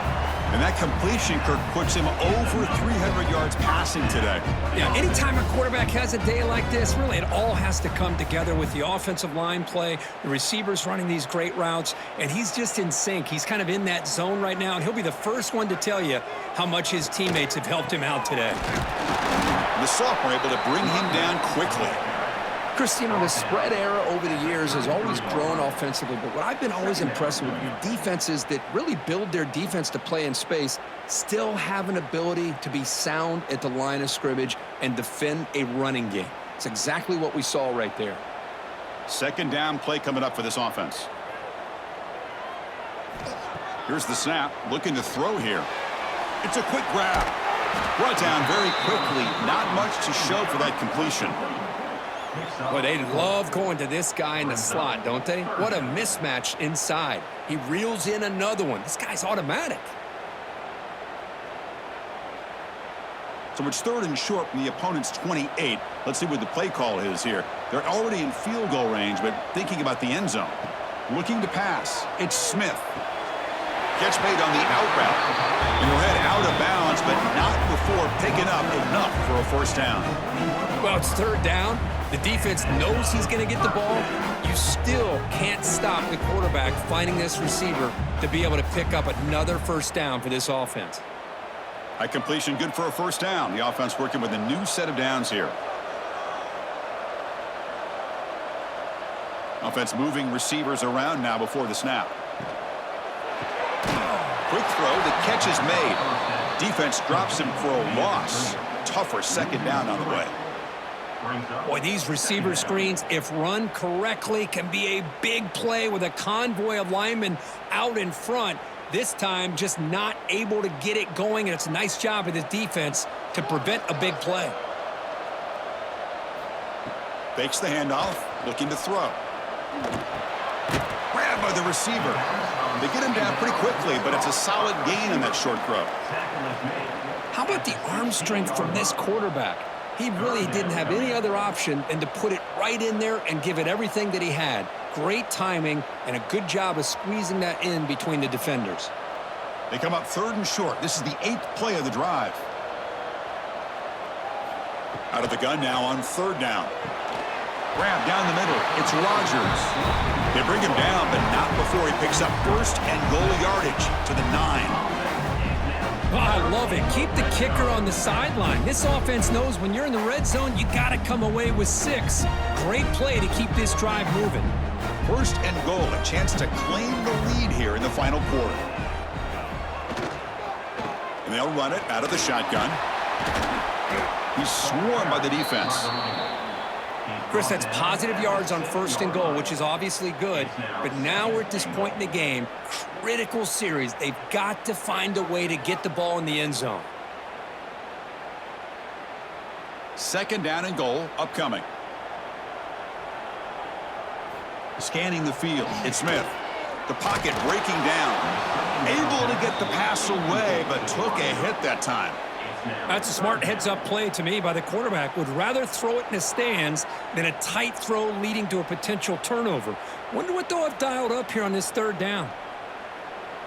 And that completion, Kirk, puts him over 300 yards passing today. Yeah, anytime a quarterback has a day like this, really it all has to come together with the offensive line play, the receivers running these great routes, and he's just in sync. He's kind of in that zone right now, and he'll be the first one to tell you how much his teammates have helped him out today. The sophomore able to bring him down quickly. Chris, you know, the spread era over the years has always grown offensively, but what I've been always impressed with defenses that really build their defense to play in space still have an ability to be sound at the line of scrimmage and defend a running game. It's exactly what we saw right there. 2nd down play coming up for this offense. Here's the snap, looking to throw here. It's a quick grab. Brought down very quickly. Not much to show for that completion. Boy, they love going to this guy in the slot, don't they? What a mismatch inside. He reels in another one. This guy's automatic. So it's 3rd and short from the opponent's 28. Let's see what the play call is here. They're already in field goal range, but thinking about the end zone. Looking to pass. It's Smith. Catch made on the out route. And he'll head out of bounds, but not before picking up enough for a 1st down. Well, it's 3rd down. The defense knows he's going to get the ball. You still can't stop the quarterback finding this receiver to be able to pick up another 1st down for this offense. High completion, good for a 1st down. The offense working with a new set of downs here. Offense moving receivers around now before the snap. Quick throw, the catch is made. Defense drops him for a loss. Tougher 2nd down on the way. Boy, these receiver screens, if run correctly, can be a big play with a convoy of linemen out in front. This time, just not able to get it going, and it's a nice job of the defense to prevent a big play. Fakes the handoff, looking to throw. Grabbed by the receiver. They get him down pretty quickly, but it's a solid gain on that short throw. How about the arm strength from this quarterback? He really didn't have any other option than to put it right in there and give it everything that he had. Great timing and a good job of squeezing that in between the defenders. They come up 3rd and short. This is the 8th play of the drive. Out of the gun now on 3rd down. Grab down the middle. It's Rodgers. They bring him down, but not before he picks up 1st and goal yardage to the 9. Oh, I love it. Keep the kicker on the sideline. This offense knows when you're in the red zone, you got to come away with 6. Great play to keep this drive moving. 1st and goal, a chance to claim the lead here in the final quarter. And they'll run it out of the shotgun. He's swarmed by the defense. Chris, that's positive yards on 1st and goal, which is obviously good. But now we're at this point in the game, critical series. They've got to find a way to get the ball in the end zone. 2nd down and goal upcoming. Scanning the field, it's Smith. The pocket breaking down. Able to get the pass away, but took a hit that time. That's a smart heads-up play to me by the quarterback. Would rather throw it in the stands than a tight throw leading to a potential turnover. Wonder what they'll have dialed up here on this 3rd down.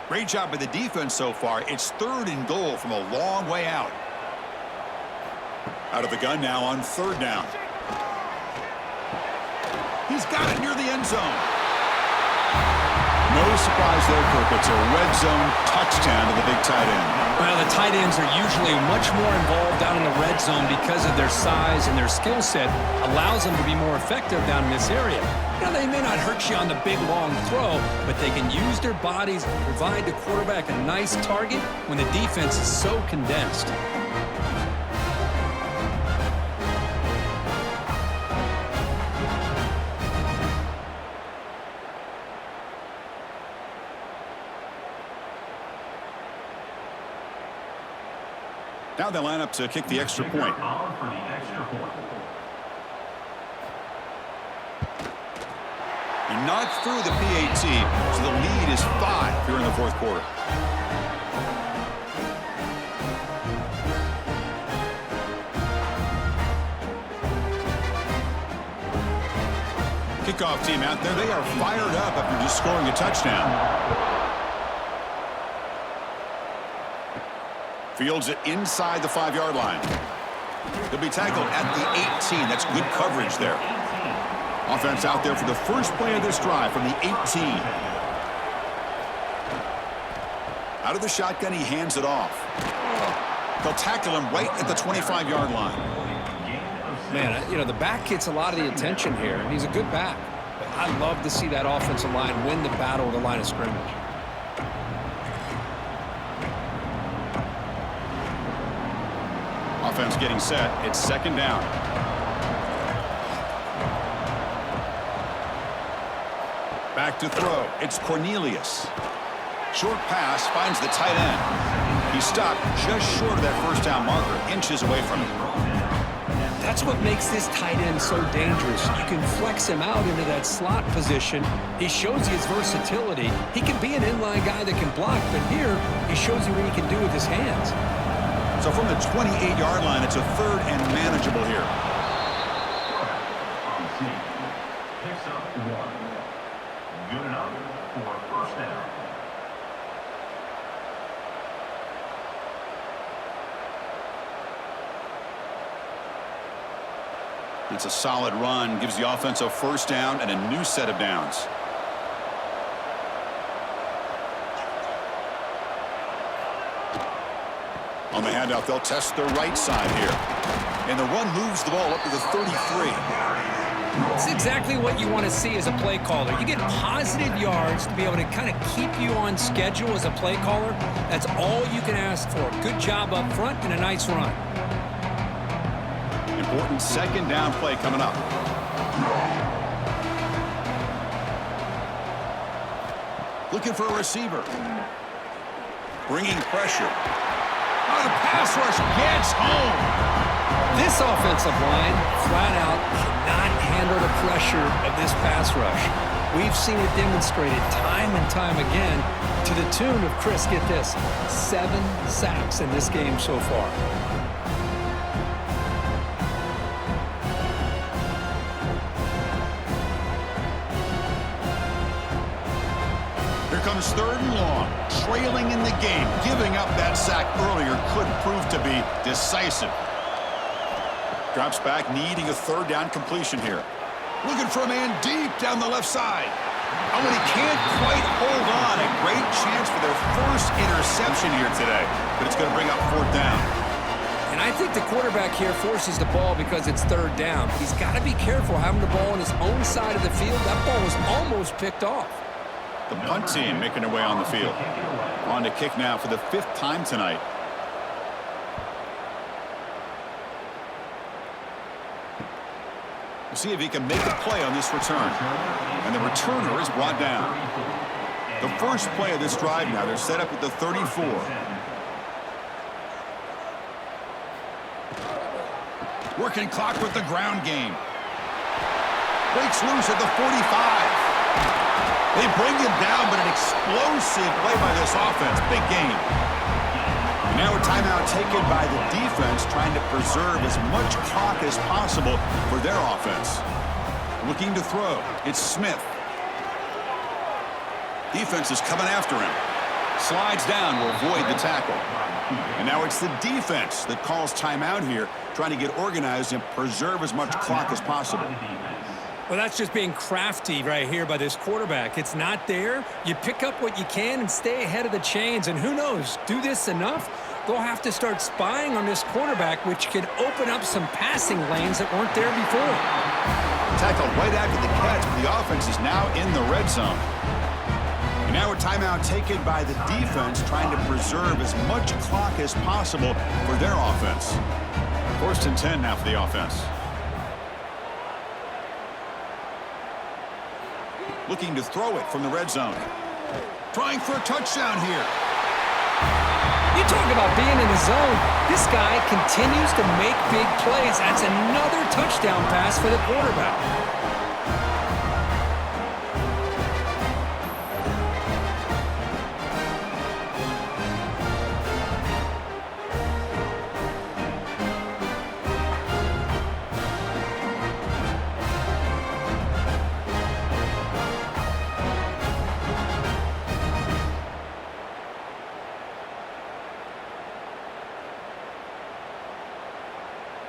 Great job by the defense so far. It's 3rd and goal from a long way out. Out of the gun now on 3rd down. He's got it near the end zone. No surprise there, Kirk. It's a red zone touchdown to the big tight end. Well, the tight ends are usually much more involved down in the red zone because of their size and their skill set allows them to be more effective down in this area. Now, they may not hurt you on the big, long throw, but they can use their bodies and provide the quarterback a nice target when the defense is so condensed. Now they line up to kick the extra point. He knocked through the PAT, so the lead is 5 here in the 4th quarter. Kickoff team out there. They are fired up after just scoring a touchdown. Fields it inside the 5-yard line. He'll be tackled at the 18. That's good coverage there. Offense out there for the first play of this drive from the 18. Out of the shotgun, he hands it off. They'll tackle him right at the 25-yard line. Man, you know, the back gets a lot of the attention here, and he's a good back. But I love to see that offensive line win the battle at the line of scrimmage. Offense getting set. It's 2nd down. Back to throw. It's Cornelius. Short pass finds the tight end. He stopped just short of that 1st down marker, inches away from it. That's what makes this tight end so dangerous. You can flex him out into that slot position. He shows you his versatility. He can be an inline guy that can block, but here he shows you what he can do with his hands. So from the 28-yard line, it's a 3rd and manageable here. Picks up 1. Good enough for a 1st down. It's a solid run, gives the offense a 1st down and a new set of downs. On the handout, they'll test the right side here. And the run moves the ball up to the 33. It's exactly what you want to see as a play caller. You get positive yards to be able to kind of keep you on schedule as a play caller. That's all you can ask for. Good job up front and a nice run. Important 2nd down play coming up. Looking for a receiver. Bringing pressure. Oh, the pass rush gets home. This offensive line, flat out, cannot handle the pressure of this pass rush. We've seen it demonstrated time and time again to the tune of, Chris, get this, 7 sacks in this game so far. Here comes 3rd and long. Trailing in the game. Giving up that sack earlier could prove to be decisive. Drops back, needing a 3rd down completion here. Looking for a man deep down the left side. Oh, and he can't quite hold on. A great chance for their first interception here today. But it's going to bring up 4th down. And I think the quarterback here forces the ball because it's 3rd down. He's got to be careful having the ball on his own side of the field. That ball was almost picked off. The punt team making their way on the field. On to kick now for the 5th time tonight. We'll see if he can make a play on this return. And the returner is brought down. The first play of this drive now, they're set up at the 34. Working clock with the ground game. Breaks loose at the 45. They bring him down, but an explosive play by this offense. Big game. And now a timeout taken by the defense, trying to preserve as much clock as possible for their offense. Looking to throw. It's Smith. Defense is coming after him. Slides down, will avoid the tackle. And now it's the defense that calls timeout here, trying to get organized and preserve as much clock as possible. Well, that's just being crafty right here by this quarterback. It's not there. You pick up what you can and stay ahead of the chains. And who knows, do this enough, they'll have to start spying on this quarterback, which could open up some passing lanes that weren't there before. Tackled right after the catch, but the offense is now in the red zone. And now a timeout taken by the defense, trying to preserve as much clock as possible for their offense. 1st and 10 now for the offense. Looking to throw it from the red zone. Trying for a touchdown here. You talk about being in the zone. This guy continues to make big plays. That's another touchdown pass for the quarterback.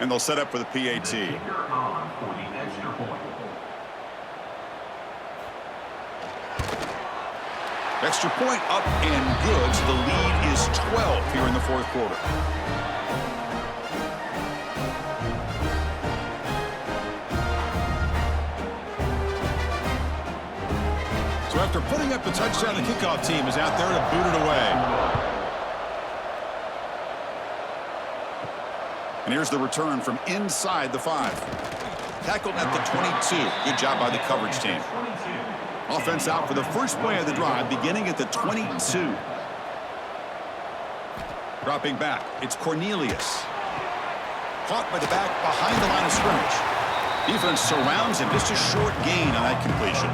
And they'll set up for the PAT. For the extra point. Extra point up and good. So the lead is 12 here in the 4th quarter. So after putting up the touchdown, the kickoff team is out there to boot it away. And here's the return from inside the 5. Tackled at the 22. Good job by the coverage team. Offense out for the first play of the drive, beginning at the 22. Dropping back, it's Cornelius. Caught by the back behind the line of scrimmage. Defense surrounds him. Just a short gain on that completion.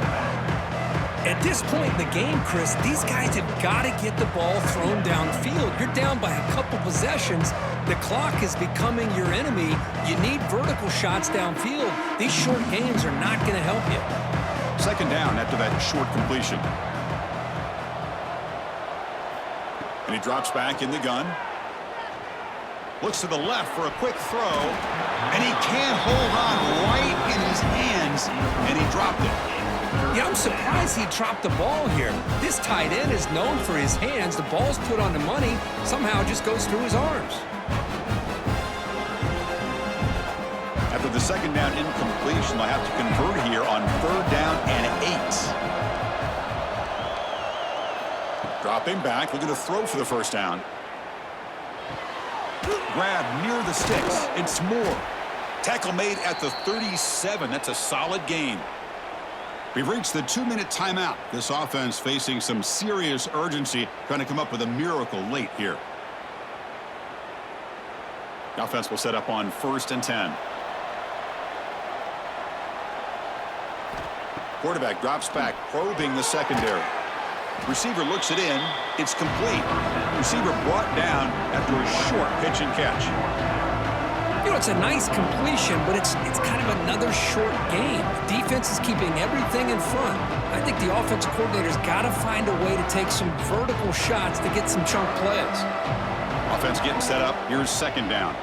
At this point in the game, Chris, these guys have got to get the ball thrown downfield. You're down by a couple possessions. The clock is becoming your enemy. You need vertical shots downfield. These short games are not going to help you. 2nd down after that short completion. And he drops back in the gun. Looks to the left for a quick throw. And he can't hold on right in his hands. And he dropped it. Yeah, I'm surprised he dropped the ball here. This tight end is known for his hands. The ball's put on the money. Somehow it just goes through his arms. After the 2nd down incompletion, they'll have to convert here on 3rd down and 8. Dropping back, looking to throw for the 1st down. Grab near the sticks. It's Moore. Tackle made at the 37. That's a solid gain. We've reached the 2-minute timeout. This offense facing some serious urgency, trying to come up with a miracle late here. The offense will set up on 1st and 10. Quarterback drops back, probing the secondary. Receiver looks it in. It's complete. Receiver brought down after a short pitch and catch. You know, it's a nice completion, but it's kind of another short game. The defense is keeping everything in front. I think the offensive coordinator's got to find a way to take some vertical shots to get some chunk plays. Offense getting set up. Here's 2nd down.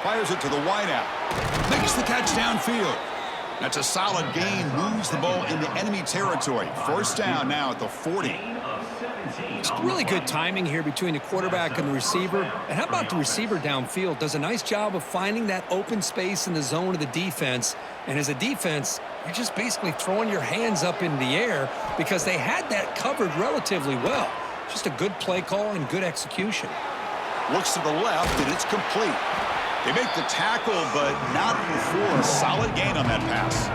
Fires it to the wideout. Makes the catch downfield. That's a solid gain. Moves the ball into enemy territory. 1st down now at the 40. It's really good timing here between the quarterback and the receiver. And how about the receiver downfield? Does a nice job of finding that open space in the zone of the defense. And as a defense, you're just basically throwing your hands up in the air because they had that covered relatively well. Just a good play call and good execution. Looks to the left, and it's complete. They make the tackle, but not before a solid gain on that pass.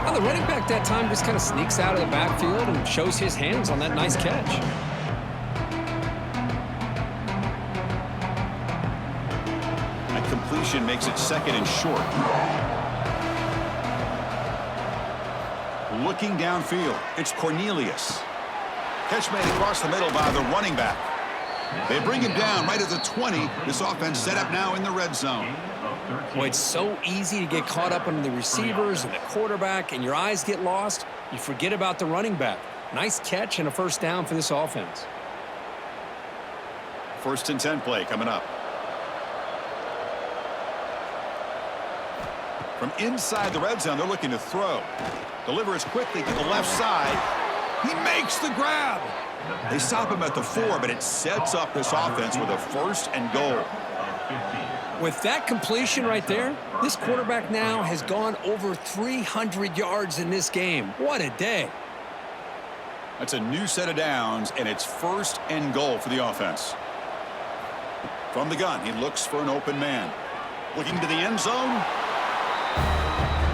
Well, the running back that time just kind of sneaks out of the backfield and shows his hands on that nice catch. That completion makes it 2nd and short. Looking downfield, it's Cornelius. Catch made across the middle by the running back. They bring him down right at the 20. This offense set up now in the red zone. Boy, it's so easy to get caught up on the receivers and the quarterback, and your eyes get lost. You forget about the running back. Nice catch and a first down for this offense. 1st and 10 play coming up. From inside the red zone, they're looking to throw. Delivers quickly to the left side. He makes the grab. They stop him at the 4, but it sets up this offense with a 1st and goal. With that completion right there, this quarterback now has gone over 300 yards in this game. What a day. That's a new set of downs, and it's 1st and goal for the offense. From the gun, he looks for an open man. Looking to the end zone.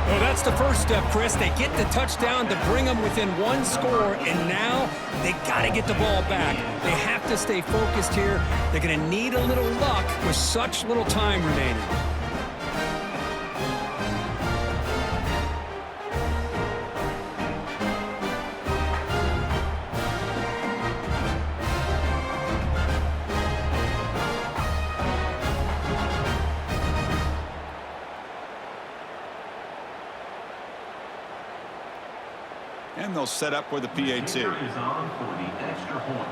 Well, that's the first step, Chris. They get the touchdown to bring them within 1 score, and now they got to get the ball back. They have to stay focused here. They're going to need a little luck with such little time remaining. And they'll set up for the PAT. Is on for the extra point.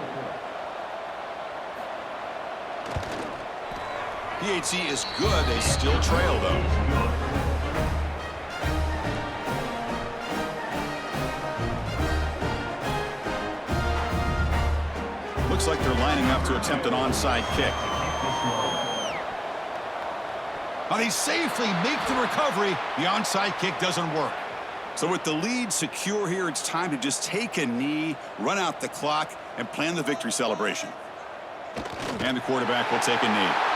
PAT is good. They still trail, though. Looks like they're lining up to attempt an onside kick. Now they safely make the recovery. The onside kick doesn't work. So with the lead secure here, it's time to just take a knee, run out the clock, and plan the victory celebration. And the quarterback will take a knee.